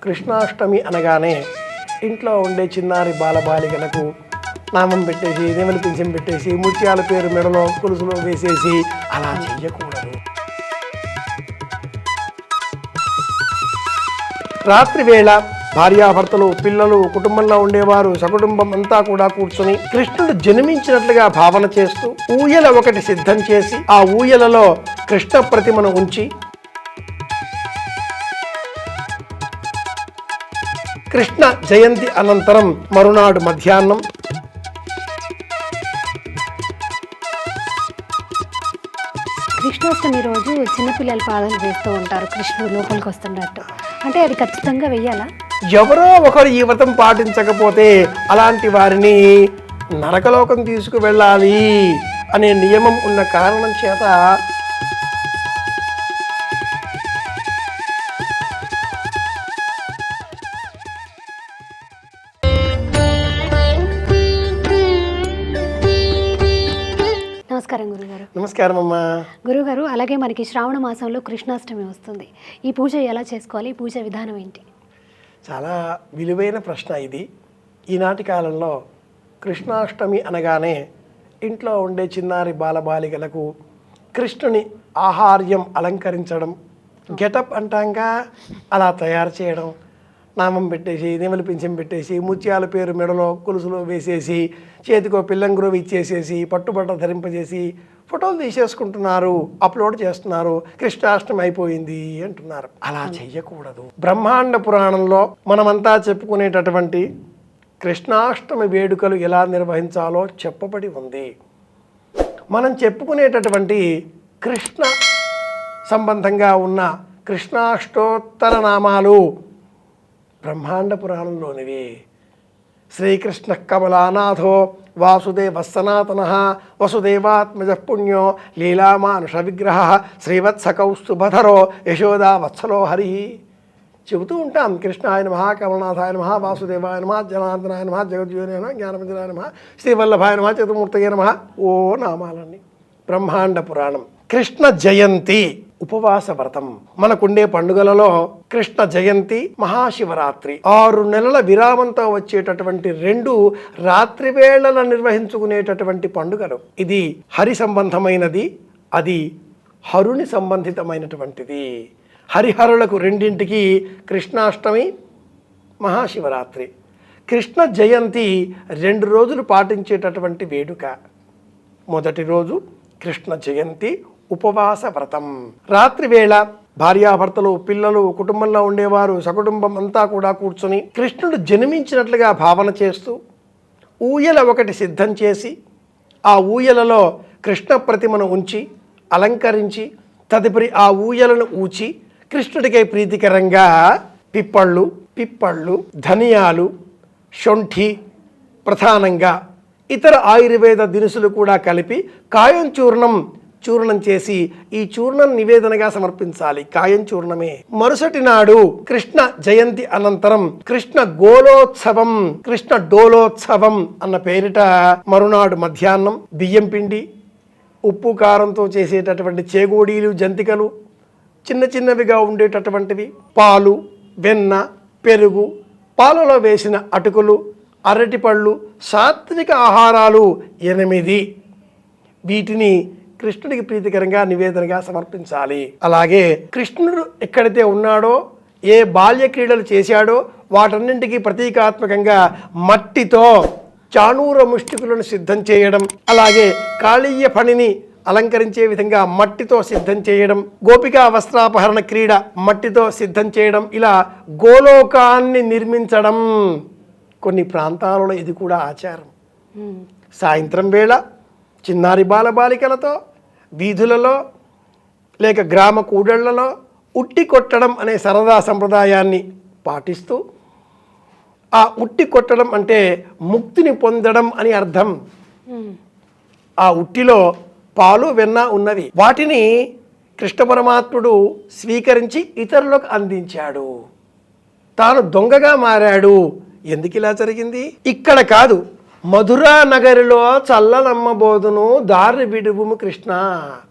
కృష్ణాష్టమి అనగానే ఇంట్లో ఉండే చిన్నారి బాలబాలికలకు నామం పెట్టేసి నెమలి పింఛం పెట్టేసి ముత్యాల పేరు మెడలో పులుసులో వేసేసి అలా చెయ్యకూడదు. రాత్రి వేళ భార్యాభర్తలు పిల్లలు కుటుంబంలో ఉండేవారు సకుటుంబం అంతా కూడా కూర్చొని కృష్ణుడు జన్మించినట్లుగా భావన చేస్తూ ఊయల ఒకటి సిద్ధం చేసి ఆ ఊయలలో కృష్ణ ప్రతిమను ఉంచి కృష్ణ జయంతి అనంతరం మరునాడు మధ్యాహ్నం కృష్ణాష్టమి రోజు చిన్నపిల్లలు పాదాలు వేస్తూ ఉంటారు కృష్ణుడు లోపలికి వస్తున్నట్టు. అంటే అది ఖచ్చితంగా వెయ్యాలా? ఎవరో ఒకరు ఈ వ్రతం పాటించకపోతే అలాంటి వారిని నరకలోకం తీసుకువెళ్ళాలి అనే నియమం ఉన్న కారణం చేత నమస్కారం గురుగారు. నమస్కారం అమ్మా. గురుగారు, అలాగే మనకి శ్రావణ మాసంలో కృష్ణాష్టమి వస్తుంది. ఈ పూజ ఎలా చేసుకోవాలి? ఈ పూజ విధానం ఏంటి? చాలా విలువైన ప్రశ్న ఇది. ఈనాటి కాలంలో కృష్ణాష్టమి అనగానే ఇంట్లో ఉండే చిన్నారి బాలబాలికలకు కృష్ణుని ఆహార్యం అలంకరించడం, గెటప్ అంటాంగా అలా తయారు చేయడం, నామం పెట్టేసి నెమలి పింఛం పెట్టేసి ముత్యాల పేరు మెడలో కొలుసులో వేసేసి చేతికో పిల్లంగురు ఇచ్చేసేసి పట్టుబట్ట ధరింపజేసి ఫోటోలు తీసేసుకుంటున్నారు, అప్లోడ్ చేస్తున్నారు, కృష్ణాష్టమి అయిపోయింది అంటున్నారు. అలా చెయ్యకూడదు. బ్రహ్మాండ పురాణంలో మనమంతా చెప్పుకునేటటువంటి కృష్ణాష్టమి వేడుకలు ఎలా నిర్వహించాలో చెప్పబడి ఉంది. మనం చెప్పుకునేటటువంటి కృష్ణ సంబంధంగా ఉన్న కృష్ణాష్టోత్తర నామాలు బ్రహ్మాండ పురాణంలోనివి. శ్రీకృష్ణ కమలానాథో వాసుదేవ సనాతన వసుదేవాత్మజ పుణ్యో లీలామానుష విగ్రహ శ్రీవత్సకౌస్తుభధరో యశోదా వత్సలో హరి. చెబుతూ ఉంటాం కృష్ణాయ నమః, కమలనాథాయ నమః, వాసుదేవాయ నమః, జనార్దనాయ నమః, జగద్యోనే నమః, జ్ఞానమంజనాయ నమః, శ్రీవల్లభాయ నమః, చతుర్మూర్తయే నమః. ఓ నామాలన్నీ. బ్రహ్మాండ పురాణం. కృష్ణ జయంతి ఉపవాస వ్రతం. మనకుండే పండుగలలో కృష్ణ జయంతి, మహాశివరాత్రి 6 నెలల విరామంతో వచ్చేటటువంటి 2 రాత్రి వేళల నిర్వహించుకునేటటువంటి పండుగలు. ఇది హరి సంబంధమైనది, అది హరుని సంబంధితమైనటువంటిది. హరిహరులకు రెండింటికి కృష్ణాష్టమి, మహాశివరాత్రి. కృష్ణ జయంతి 2 రోజులు పాటించేటటువంటి వేడుక. మొదటి రోజు కృష్ణ జయంతి ఉపవాస వ్రతం. రాత్రి వేళ భార్యాభర్తలు పిల్లలు కుటుంబంలో ఉండేవారు సకుటుంబం అంతా కూడా కూర్చొని కృష్ణుడు జన్మించినట్లుగా భావన చేస్తూ ఊయల ఒకటి సిద్ధం చేసి ఆ ఊయలలో కృష్ణ ప్రతిమను ఉంచి అలంకరించి తదుపరి ఆ ఊయలను ఊచి కృష్ణుడికై ప్రీతికరంగా పిప్పళ్ళు ధనియాలు శొంఠి ప్రధానంగా ఇతర ఆయుర్వేద దినుసులు కూడా కలిపి కాయం చూర్ణం చేసి ఈ చూర్ణం నివేదనగా సమర్పించాలి. కాయం చూర్ణమే. మరుసటి నాడు కృష్ణ జయంతి అనంతరం కృష్ణ గోలోత్సవం, కృష్ణ డోలోత్సవం అన్న పేరిట మరునాడు మధ్యాహ్నం బియ్యం పిండి, ఉప్పు కారంతో చేసేటటువంటి చేగోడీలు, జంతికలు, చిన్న చిన్నవిగా ఉండేటటువంటివి, పాలు, వెన్న, పెరుగు, పాలలో వేసిన అటుకులు, అరటిపళ్ళు, సాత్విక ఆహారాలు 8 వీటిని కృష్ణుడికి ప్రీతికరంగా నివేదనగా సమర్పించాలి. అలాగే కృష్ణుడు ఎక్కడైతే ఉన్నాడో, ఏ బాల్య క్రీడలు చేశాడో వాటన్నింటికీ ప్రతీకాత్మకంగా మట్టితో చాణూర ముష్టికులను సిద్ధం చేయడం, అలాగే కాళీయ ఫణిని అలంకరించే విధంగా మట్టితో సిద్ధం చేయడం, గోపికా వస్త్రాపహరణ క్రీడ మట్టితో సిద్ధం చేయడం, ఇలా గోలోకాన్ని నిర్మించడం కొన్ని ప్రాంతాలలో ఇది కూడా ఆచారం. సాయంత్రం వేళ చిన్నారి బాలబాలికలతో వీధులలో లేక గ్రామ కూడళ్లలో ఉట్టి కొట్టడం అనే సరదా సంప్రదాయాన్ని పాటిస్తూ, ఆ ఉట్టి కొట్టడం అంటే ముక్తిని పొందడం అని అర్థం. ఆ ఉట్టిలో పాలు వెన్న ఉన్నవి. వాటిని కృష్ణ పరమాత్ముడు స్వీకరించి ఇతరులకు అందించాడు. తాను దొంగగా మారాడు. ఎందుకు ఇలా జరిగింది? ఇక్కడ కాదు, మధురా నగరిలో చల్లనమ్మబోదును దారి విడువుము కృష్ణ,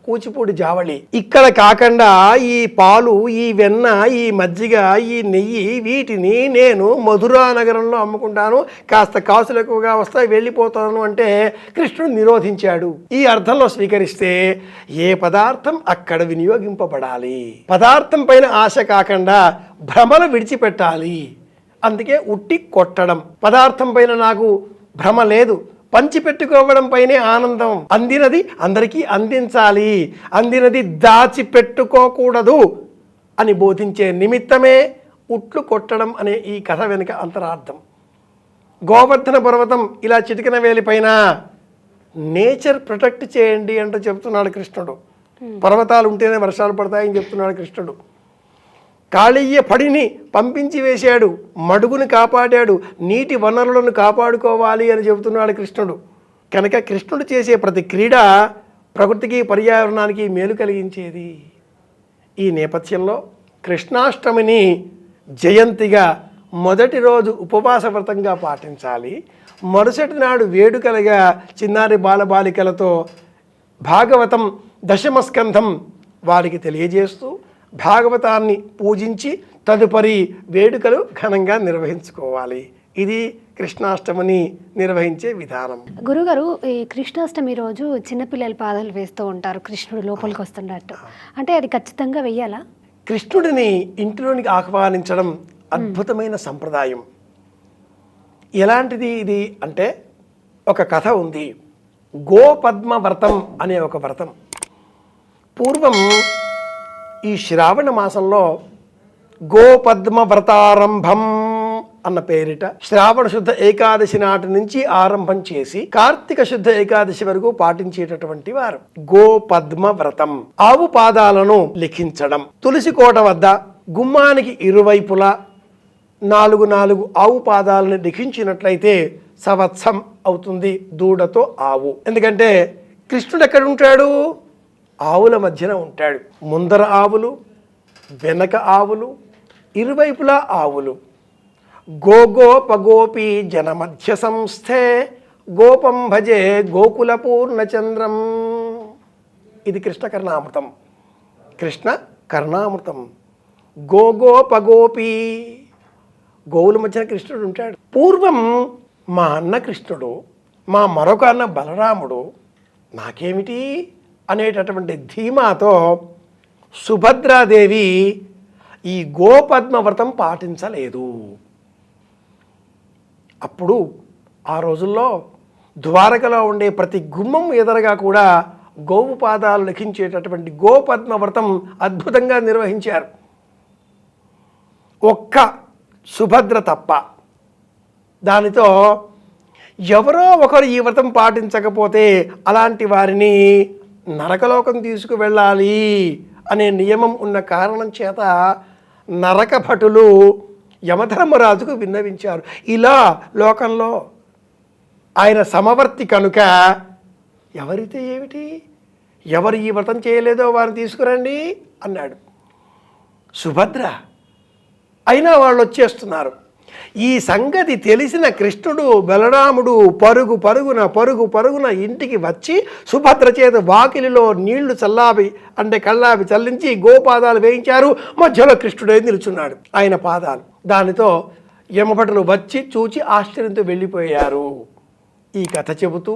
కూచిపూడి జావళి. ఇక్కడ కాకుండా ఈ పాలు, ఈ వెన్న, ఈ మజ్జిగ, ఈ నెయ్యి వీటిని నేను మధురా నగరంలో అమ్ముకుంటాను, కాస్త కాసులు ఎక్కువగా వస్తాయి, వెళ్ళిపోతాను అంటే కృష్ణుడు నిరోధించాడు. ఈ అర్థంలో స్వీకరిస్తే ఏ పదార్థం అక్కడ వినియోగింపబడాలి, పదార్థం పైన ఆశ కాకుండా భ్రమలు విడిచిపెట్టాలి. అందుకే ఉట్టి కొట్టడం. పదార్థం పైన నాకు భ్రమ లేదు, పంచిపెట్టుకోవడం పైనే ఆనందం. అందినది అందరికీ అందించాలి, అందినది దాచిపెట్టుకోకూడదు అని బోధించే నిమిత్తమే ఉట్లు కొట్టడం అనే ఈ కథ వెనుక అంతరార్థం. గోవర్ధన పర్వతం ఇలా చిటికిన వేలిపైన నేచర్ ప్రొటెక్ట్ చేయండి అంటూ చెప్తున్నాడు కృష్ణుడు. పర్వతాలు ఉంటేనే వర్షాలు పడతాయని చెప్తున్నాడు కృష్ణుడు. కాళీయ పడిని పంపించి వేశాడు, మడుగుని కాపాడాడు, నీటి వనరులను కాపాడుకోవాలి అని చెబుతున్నాడు కృష్ణుడు. కనుక కృష్ణుడు చేసే ప్రతి క్రీడ ప్రకృతికి పర్యావరణానికి మేలు కలిగించేది. ఈ నేపథ్యంలో కృష్ణాష్టమిని జయంతిగా మొదటి రోజు ఉపవాస వ్రతంగా పాటించాలి. మరుసటి నాడు వేడుకలుగా చిన్నారి బాలబాలికలతో భాగవతం దశమస్కంధం వారికి తెలియజేస్తూ భాగవతాన్ని పూజించి తదుపరి వేడుకలు ఘనంగా నిర్వహించుకోవాలి. ఇది కృష్ణాష్టమిని నిర్వహించే విధానం. గురుగారు, ఈ కృష్ణాష్టమి రోజు చిన్నపిల్లల పాదాలు వేస్తూ ఉంటారు కృష్ణుడు లోపలికి వస్తున్నట్టు, అంటే అది ఖచ్చితంగా వెయ్యాలా? కృష్ణుడిని ఇంటిలోనికి ఆహ్వానించడం అద్భుతమైన సంప్రదాయం. ఎలాంటిది ఇది అంటే ఒక కథ ఉంది. గోపద్మ వ్రతం అనే ఒక వ్రతం. పూర్వం ఈ శ్రావణ మాసంలో గోపద్మ వ్రతారంభం అన్న పేరిట శ్రావణ శుద్ధ ఏకాదశి నాటి నుంచి ఆరంభం చేసి కార్తీక శుద్ధ ఏకాదశి వరకు పాటించేటటువంటి వారు గోపద్మ వ్రతం. ఆవు పాదాలను లిఖించడం, తులసి కోట వద్ద గుమ్మానికి ఇరువైపులా 4 ఆవు పాదాలను లిఖించినట్లయితే సంవత్సరం అవుతుంది దూడతో ఆవు. ఎందుకంటే కృష్ణుడు ఎక్కడ ఉంటాడు? ఆవుల మధ్యన ఉంటాడు. ముందర ఆవులు, వెనక ఆవులు, ఇరువైపులా ఆవులు. గోపగోపీ జనమధ్య సంస్థే గోపం భజే గోకుల పూర్ణచంద్రం. ఇది కృష్ణ కర్ణామృతం. కృష్ణ కర్ణామృతం. గోపగోపీ, గోవుల మధ్యన కృష్ణుడు ఉంటాడు. పూర్వం మా అన్న కృష్ణుడు, మా మరొక అన్న బలరాముడు, నాకేమిటి అనేటటువంటి ధీమాతో సుభద్రాదేవి ఈ గోపద్మ వ్రతం పాటించలేదు. అప్పుడు ఆ రోజుల్లో ద్వారకలో ఉండే ప్రతి గుమ్మం ఎదురుగా కూడా గోవు పాదాలు లిఖించేటటువంటి గోపద్మ వ్రతం అద్భుతంగా నిర్వహించారు. ఒక్క సుభద్ర తప్ప. దానితో ఎవరో ఒకరు ఈ వ్రతం పాటించకపోతే అలాంటి వారిని నరకలోకం తీసుకువెళ్ళాలి అనే నియమం ఉన్న కారణం చేత నరక భటులు యమధర్మరాజుకు విన్నవించారు. ఇలా లోకంలో ఆయన సమవర్తి కనుక ఎవరైతే ఏమిటి, ఎవరు ఈ వ్రతం చేయలేదో వారిని తీసుకురండి అన్నాడు. సుభద్ర అయినా వాళ్ళు వచ్చేస్తున్నారు. ఈ సంగతి తెలిసిన కృష్ణుడు బలరాముడు పరుగున ఇంటికి వచ్చి సుభద్ర చేత వాకిలిలో నీళ్లు కళ్ళాపి చల్లించి గోపాదాలు వేయించారు. మధ్యలో కృష్ణుడే నిలుచున్నాడు, ఆయన పాదాలు. దానితో యమభటులు వచ్చి చూచి ఆశ్చర్యంతో వెళ్ళిపోయారు. ఈ కథ చెబుతూ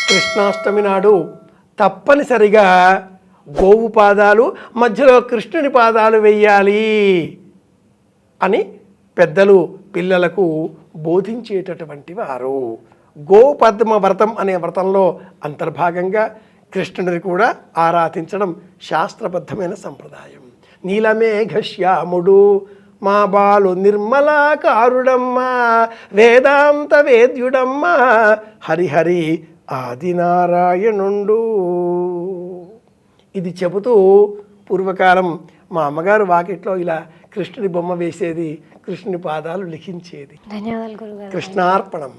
కృష్ణాష్టమి నాడు తప్పనిసరిగా గోవు పాదాలు మధ్యలో కృష్ణుని పాదాలు వెయ్యాలి అని పెద్దలు పిల్లలకు బోధించేటటువంటి వారు. గోపద్మ వ్రతం అనే వ్రతంలో అంతర్భాగంగా కృష్ణుడిని కూడా ఆరాధించడం శాస్త్రబద్ధమైన సంప్రదాయం. నీలమేఘశ్యాముడు మా బాలు నిర్మలాకారుడమ్మా, వేదాంత వేద్యుడమ్మా, హరిహరి ఆదినారాయణుండు. ఇది చెబుతూ పూర్వకాలం మా అమ్మగారు వాకిట్లో ఇలా కృష్ణుడి బొమ్మ వేసేది, కృష్ణుని పాదాలు లిఖించేది. ధన్యవాదాలు గురుగారు. కృష్ణార్పణం.